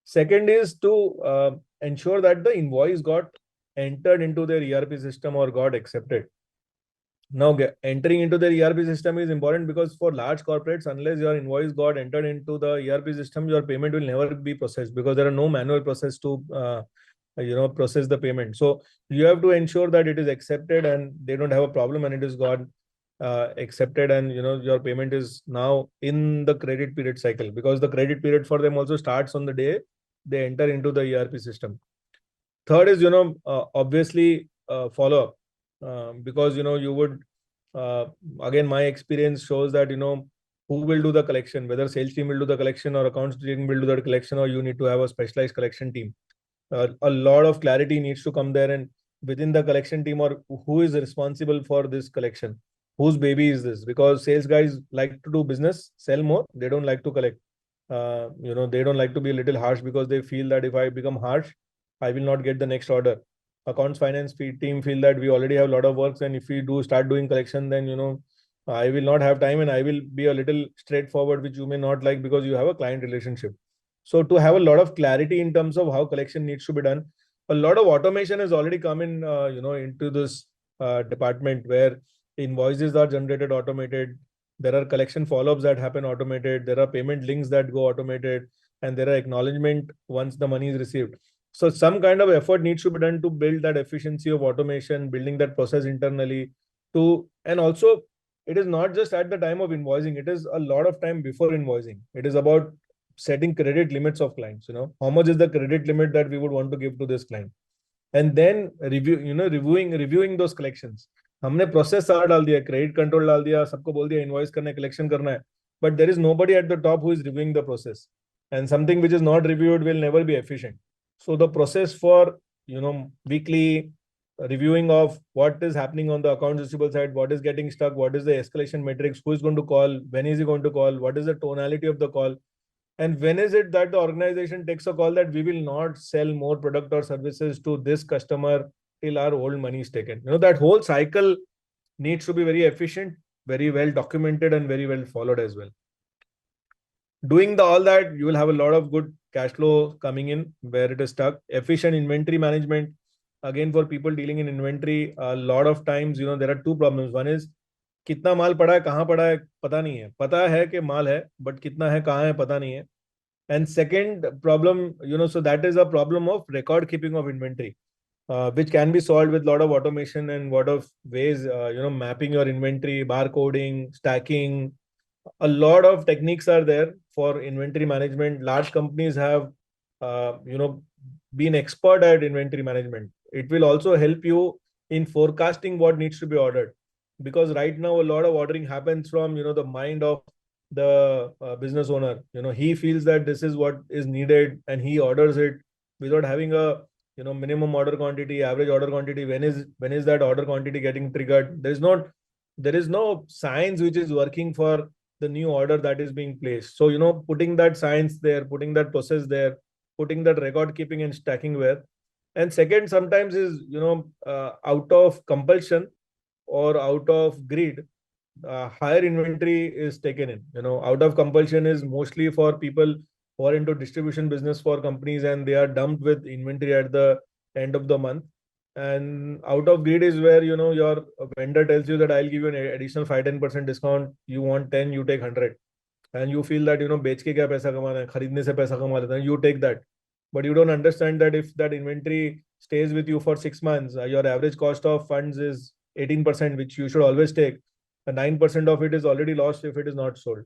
Second is to ensure that the invoice got entered into their ERP system or got accepted. Now, entering into the ERP system is important, because for large corporates, unless your invoice got entered into the ERP system, your payment will never be processed, because there are no manual process to process the payment. So you have to ensure that it is accepted and they don't have a problem, and it is got accepted, and your payment is now in the credit period cycle, because the credit period for them also starts on the day they enter into the ERP system. Third is obviously follow up. Because you would again, my experience shows that who will do the collection, whether sales team will do the collection or accounts team will do the collection, or you need to have a specialized collection team. A lot of clarity needs to come there, and within the collection team, or who is responsible for this collection, whose baby is this, because sales guys like to do business, sell more, they don't like to collect. They don't like to be a little harsh, because they feel that if I become harsh, I will not get the next order. Accounts finance team feel that we already have a lot of works, and if we start doing collection, then I will not have time, and I will be a little straightforward, which you may not like, because you have a client relationship. So to have a lot of clarity in terms of how collection needs to be done, a lot of automation has already come in into this department, where invoices are generated automated. There are collection follow-ups that happen automated. There are payment links that go automated, and there are acknowledgement once the money is received. So some kind of effort needs to be done to build that efficiency of automation, building that process internally. And also, it is not just at the time of invoicing, it is a lot of time before invoicing. It is about setting credit limits of clients. How much is the credit limit that we would want to give to this client, and then reviewing those collections. हमने process सारा डाल दिया, credit control डाल दिया, सबको बोल दिया invoice करना है, कलेक्शन करना है, but there is nobody at the top who is reviewing the process, and something which is not reviewed will never be efficient. So the process for weekly reviewing of what is happening on the accounts receivable side, what is getting stuck, what is the escalation metrics, who is going to call, when is he going to call, what is the tonality of the call, and when is it that the organization takes a call that we will not sell more product or services to this customer till our old money is taken. That whole cycle needs to be very efficient, very well documented, and very well followed as well. Doing all that, you will have a lot of good cash flow coming in where it is stuck. Efficient inventory management. Again, for people dealing in inventory, a lot of times, there are two problems. One is कितना माल पड़ा है, कहाँ पड़ा है, पता नहीं है. पता है कि माल है, but कितना है, कहाँ है, पता नहीं है. And second problem, so that is a problem of record keeping of inventory, which can be solved with a lot of automation and lot of ways, mapping your inventory, barcoding, stacking. A lot of techniques are there for inventory management. Large companies have, been expert at inventory management. It will also help you in forecasting what needs to be ordered, because right now a lot of ordering happens from, the mind of the business owner. He feels that this is what is needed and he orders it without having a, minimum order quantity, average order quantity. When is that order quantity getting triggered? There is no science which is working for the new order that is being placed. So, putting that science there, putting that process there, putting that record keeping and stacking where. And second, sometimes is, out of compulsion or out of greed, higher inventory is taken in. Out of compulsion is mostly for people who are into distribution business for companies, and they are dumped with inventory at the end of the month. And out of greed is where, your vendor tells you that I'll give you an additional 5-10% discount. You want 10, you take 100. And you feel that, बेच के क्या पैसा कमाना है, खरीदने से पैसा कमा लेता है, you take that. But you don't understand that if that inventory stays with you for 6 months, your average cost of funds is 18%, which you should always take. 9% of it is already lost if it is not sold.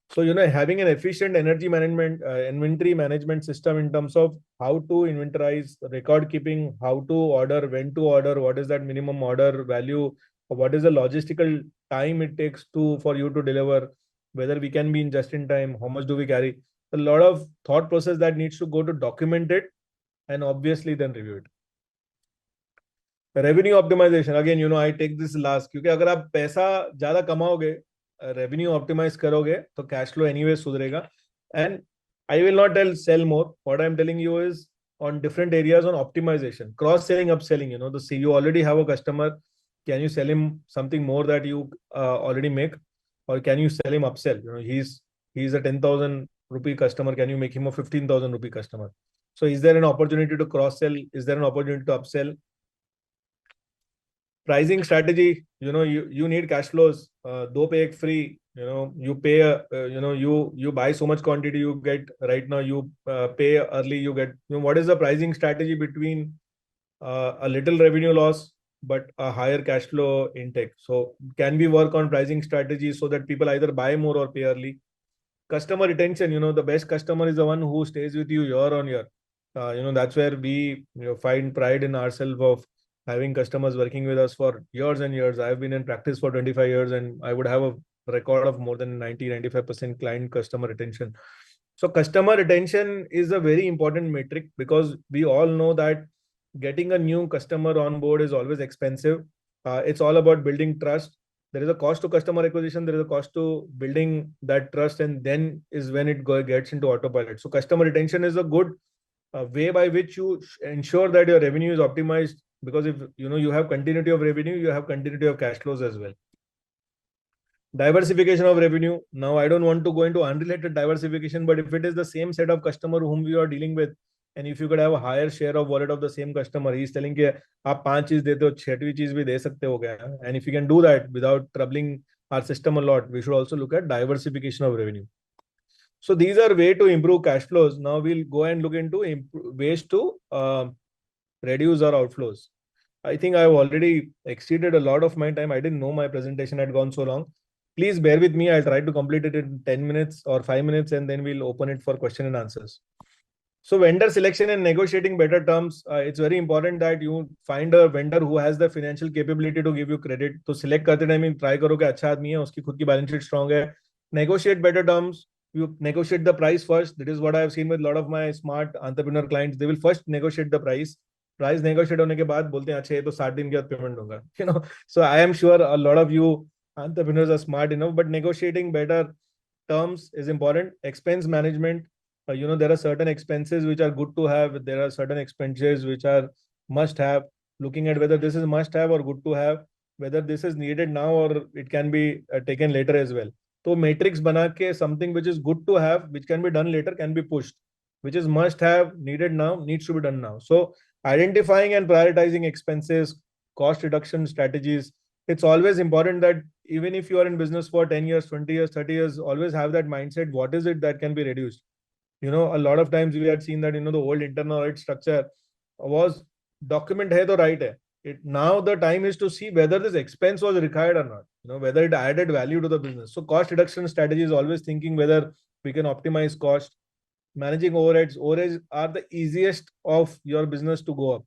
So, having an efficient inventory management system in terms of how to inventorize, record keeping, how to order, when to order, what is that minimum order value, what is the logistical time it takes for you to deliver, whether we can be in just in time, how much do we carry. A lot of thought process that needs to go to document it and obviously then review it. Revenue optimisation, again I take this last, क्योंकि अगर आप पैसा ज्यादा कमाओगे, revenue optimise करोगे, तो cash flow anyway सुधरेगा. And I will not tell sell more. What I am telling you is on different areas on optimization, cross selling, upselling. You already have a customer, can you sell him something more that you already make, or can you sell him upsell? He's a 10,000 rupee customer, can you make him a 15,000 rupee customer? So is there an opportunity to cross sell? Is there an opportunity to upsell? Pricing strategy, you need cash flows. Do pay ek free. You pay, you buy so much quantity, you get right now, you pay early, you get, what is the pricing strategy between a little revenue loss but a higher cash flow intake? So can we work on pricing strategies so that people either buy more or pay early? Customer retention, the best customer is the one who stays with you year on year. That's where we find pride in ourselves of having customers working with us for years and years. I've been in practice for 25 years and I would have a record of more than 90-95% client customer retention. So customer retention is a very important metric, because we all know that getting a new customer on board is always expensive. It's all about building trust. There is a cost to customer acquisition, there is a cost to building that trust, and then is when it gets into autopilot. So customer retention is a good way by which you ensure that your revenue is optimized, because if you have continuity of revenue, you have continuity of cash flows as well. Diversification of revenue. Now, I don't want to go into unrelated diversification, but if it is the same set of customer whom we are dealing with, and if you could have a higher share of wallet of the same customer, he is telling कि आप 5 चीज देते हो, 6वीं चीज भी दे सकते हो क्या? And if you can do that without troubling our system a lot, we should also look at diversification of revenue. So these are way to improve cash flows. Now we'll go and look into ways to reduce our outflows. I think I've already exceeded a lot of my time. I didn't know my presentation had gone so long. Please bear with me. I'll try to complete it in 10 minutes or 5 minutes, and then we'll open it for question and answers. So vendor selection and negotiating better terms. It's very important that you find a vendor who has the financial capability to give you credit. So select करते time try करो कि अच्छा आदमी है, उसकी खुद की balance sheet strong है. Negotiate better terms. You negotiate the price first. That is what I have seen with a lot of my smart entrepreneur clients. They will first negotiate the price. Price negotiate होने के बाद बोलते हैं अच्छा ये तो 60 दिन के बाद पेमेंट दूंगा, So I am sure a lot of you entrepreneurs are smart enough, but negotiating better terms is important. Expense management, there are certain expenses which are good to have, there are certain expenses which are must have. Looking at whether this is must have or good to have, whether this is needed now or it can be taken later as well. So matrix बना के something which is good to have, which can be done later, can be pushed, which is must have, needed now, needs to be done now. So identifying and prioritizing expenses, cost reduction strategies, it's always important that even if you are in business for 10 years, 20 years, 30 years, always have that mindset. What is it that can be reduced? A lot of times we had seen that, the old internal audit structure was document hai to right hai. Now the time is to see whether this expense was required or not, whether it added value to the business. So cost reduction strategy is always thinking whether we can optimize cost. Managing overheads. Overheads are the easiest of your business to go up,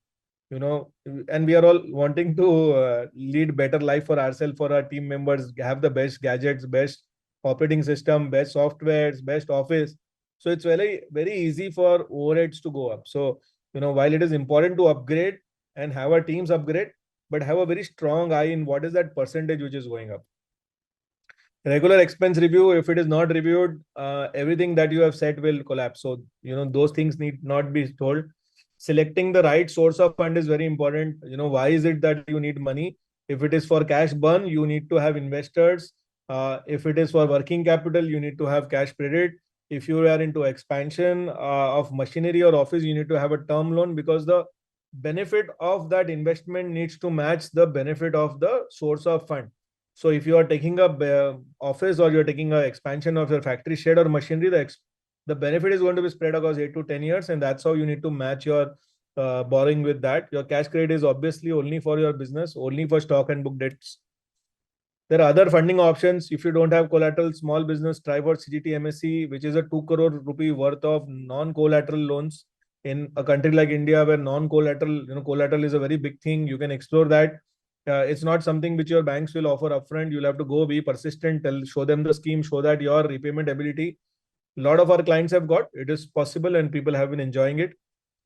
and we are all wanting to lead better life for ourselves, for our team members, have the best gadgets, best operating system, best softwares, best office. So it's very, very easy for overheads to go up. So, while it is important to upgrade and have our teams upgrade, but have a very strong eye in what is that percentage which is going up. Regular expense review, if it is not reviewed, everything that you have said will collapse. So, those things need not be told. Selecting the right source of fund is very important. Why is it that you need money? If it is for cash burn, you need to have investors. If it is for working capital, you need to have cash credit. If you are into expansion of machinery or office, you need to have a term loan, because the benefit of that investment needs to match the benefit of the source of fund. So if you are taking a office, or you're taking an expansion of your factory shed or machinery, the benefit is going to be spread across 8 to 10 years, and that's how you need to match your borrowing with that. Your cash credit is obviously only for your business, only for stock and book debts. There are other funding options. If you don't have collateral, small business, try for CGT MSC, which is a 2 crore rupee worth of non-collateral loans in a country like India, where non-collateral, collateral is a very big thing. You can explore that. It's not something which your banks will offer upfront. You'll have to go be persistent, show them the scheme, show that your repayment ability. A lot of our clients have got it, is possible, and people have been enjoying it.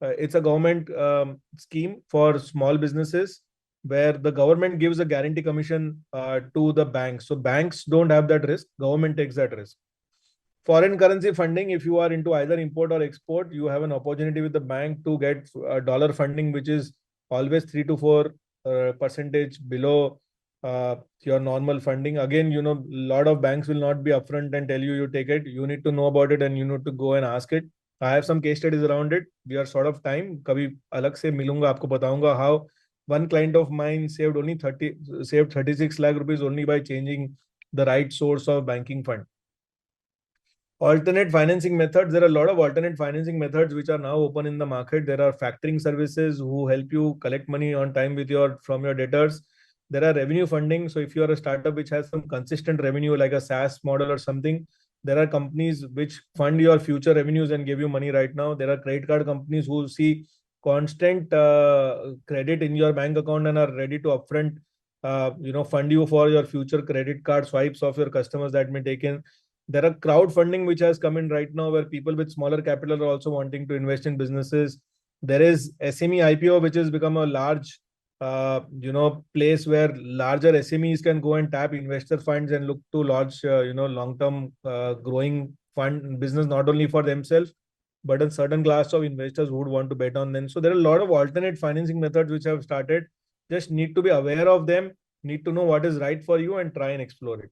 It's a government scheme for small businesses, where the government gives a guarantee commission to the banks. So banks don't have that risk. Government takes that risk. Foreign currency funding, if you are into either import or export, you have an opportunity with the bank to get dollar funding, which is always 3 to 4 percentage below your normal funding. Again, a lot of banks will not be upfront and tell you take it. You need to know about it, and you need to go and ask it. I have some case studies around it. We are short of time. कभी अलग से मिलूंगा, आपको बताऊंगा how one client of mine saved 36 lakh rupees only by changing the right source of banking fund. Alternate financing methods. There are a lot of alternate financing methods which are now open in the market. There are factoring services who help you collect money on time from your debtors. There are revenue funding. So if you are a startup which has some consistent revenue, like a SaaS model or something, there are companies which fund your future revenues and give you money right now. There are credit card companies who see constant credit in your bank account and are ready to upfront, fund you for your future credit card swipes of your customers that may take in. There are crowdfunding which has come in right now, where people with smaller capital are also wanting to invest in businesses. There is SME IPO, which has become a large place where larger SMEs can go and tap investor funds and look to launch long term growing fund business, not only for themselves but a certain class of investors who would want to bet on them. So there are a lot of alternate financing methods which have started. Just need to be aware of them, need to know what is right for you, and try and explore it.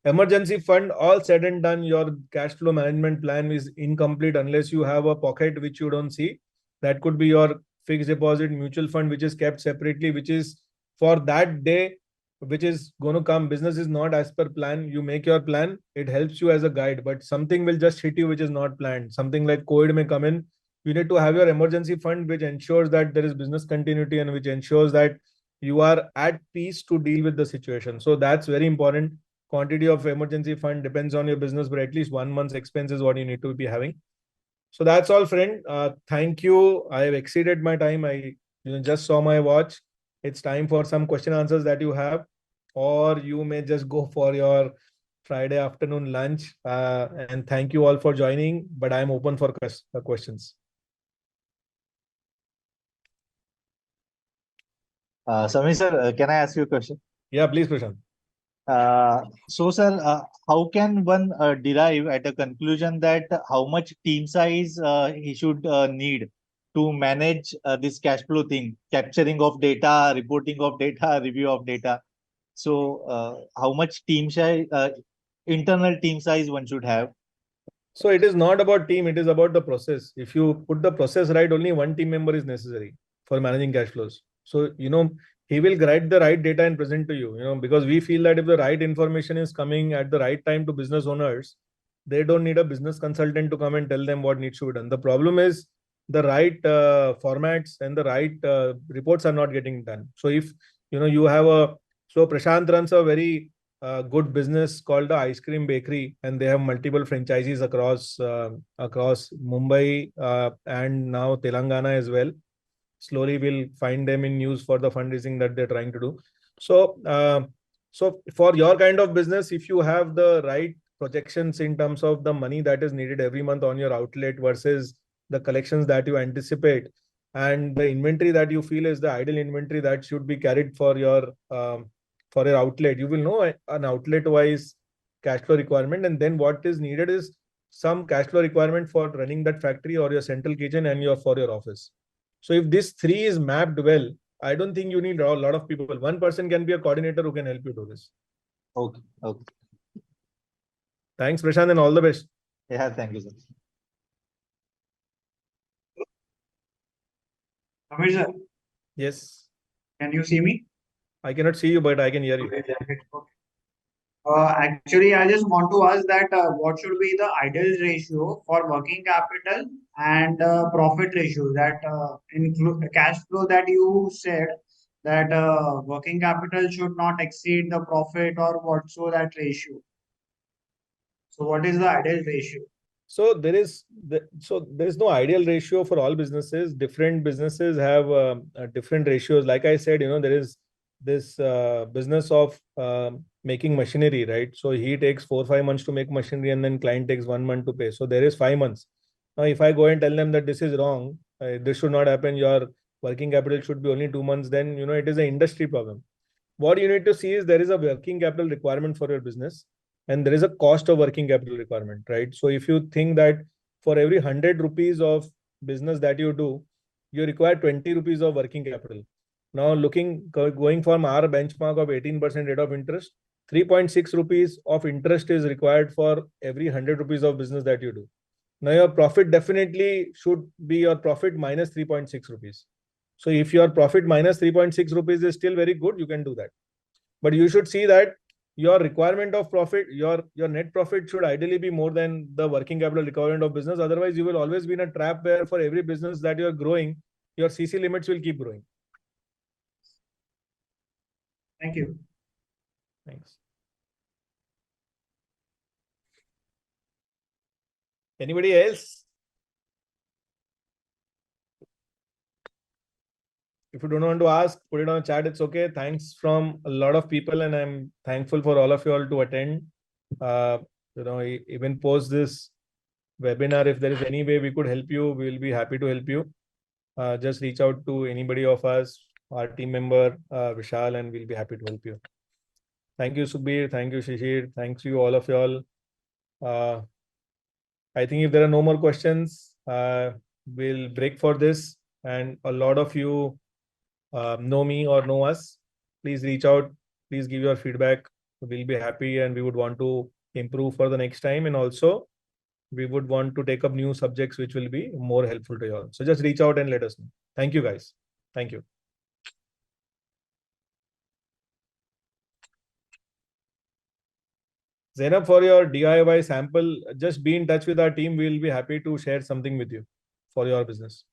Emergency fund, all said and done, your cash flow management plan is incomplete unless you have a pocket which you don't see. That could be your fixed deposit mutual fund, which is kept separately, which is for that day, which is going to come. Business is not as per plan. You make your plan, it helps you as a guide, but something will just hit you which is not planned. Something like COVID may come in. You need to have your emergency fund, which ensures that there is business continuity and which ensures that you are at peace to deal with the situation. So that's very important. Quantity of emergency fund depends on your business, but at least 1 month's expense is what you need to be having. So that's all, friend. Thank you. I have exceeded my time. I just saw my watch. It's time for some question answers that you have, or you may just go for your Friday afternoon lunch. And thank you all for joining. But I'm open for questions. Samir sir, can I ask you a question? Yeah, please, Prashant. So, sir, how can one derive at a conclusion that how much team size he should need to manage this cash flow thing, capturing of data, reporting of data, review of data? So, how much team size, internal team size one should have? So it is not about team, it is about the process. If you put the process right, only one team member is necessary for managing cash flows. So, he will write the right data and present to you, because we feel that if the right information is coming at the right time to business owners, they don't need a business consultant to come and tell them what needs to be done. The problem is the right formats and the right reports are not getting done. So if, you have so Prashant runs a very good business called the ice cream bakery, and they have multiple franchises across Mumbai and now Telangana as well. Slowly we'll find them in news for the fundraising that they're trying to do. So for your kind of business, if you have the right projections in terms of the money that is needed every month on your outlet versus the collections that you anticipate, and the inventory that you feel is the ideal inventory that should be carried for your outlet, you will know an outlet wise cash flow requirement, and then what is needed is some cash flow requirement for running that factory or your central kitchen and for your office. So if this three is mapped well, I don't think you need a lot of people. One person can be a coordinator who can help you do this. Okay, okay. Thanks, Prashant, and all the best. Yeah, thank you, sir. Samir sir, Yes, can you see me? I cannot see you, but I can hear you. Okay. Actually, I just want to ask that what should be the ideal ratio for working capital and profit ratio that include cash flow that you said that working capital should not exceed the profit or what so that ratio. So what is the ideal ratio? So there is no ideal ratio for all businesses. Different businesses have different ratios. Like I said, there is this business of making machinery, right? So he takes 4 5 months to make machinery, and then client takes 1 month to pay. So there is 5 months. Now, if I go and tell them that this is wrong, this should not happen, your working capital should be only 2 months, then it is an industry problem. What you need to see is there is a working capital requirement for your business, and there is a cost of working capital requirement, right? So if you think that for every 100 rupees of business that you do, you require 20 rupees of working capital. Now, going from our benchmark of 18% rate of interest, 3.6 rupees of interest is required for every 100 rupees of business that you do. Now, your profit definitely should be your profit minus 3.6 rupees. So if your profit minus 3.6 rupees is still very good, you can do that. But you should see that your requirement of profit, your net profit should ideally be more than the working capital requirement of business. Otherwise, you will always be in a trap where for every business that you are growing, your CC limits will keep growing. Thank you. Thanks. Anybody else? If you don't want to ask, put it on chat. It's okay. Thanks from a lot of people, and I'm thankful for all of you all to attend. Even post this webinar, if there is any way we could help you, we will be happy to help you. Just reach out to anybody of us, our team member, Vishal, and we'll be happy to help you. Thank you, Subir. Thank you, Shishir. Thanks to you, all of you all. I think if there are no more questions, we'll break for this. And a lot of you know me or know us, please reach out. Please give your feedback. We'll be happy, and we would want to improve for the next time. And also, we would want to take up new subjects which will be more helpful to you all. So just reach out and let us know. Thank you, guys. Thank you. Zainab, for your DIY sample, just be in touch with our team. We'll be happy to share something with you for your business.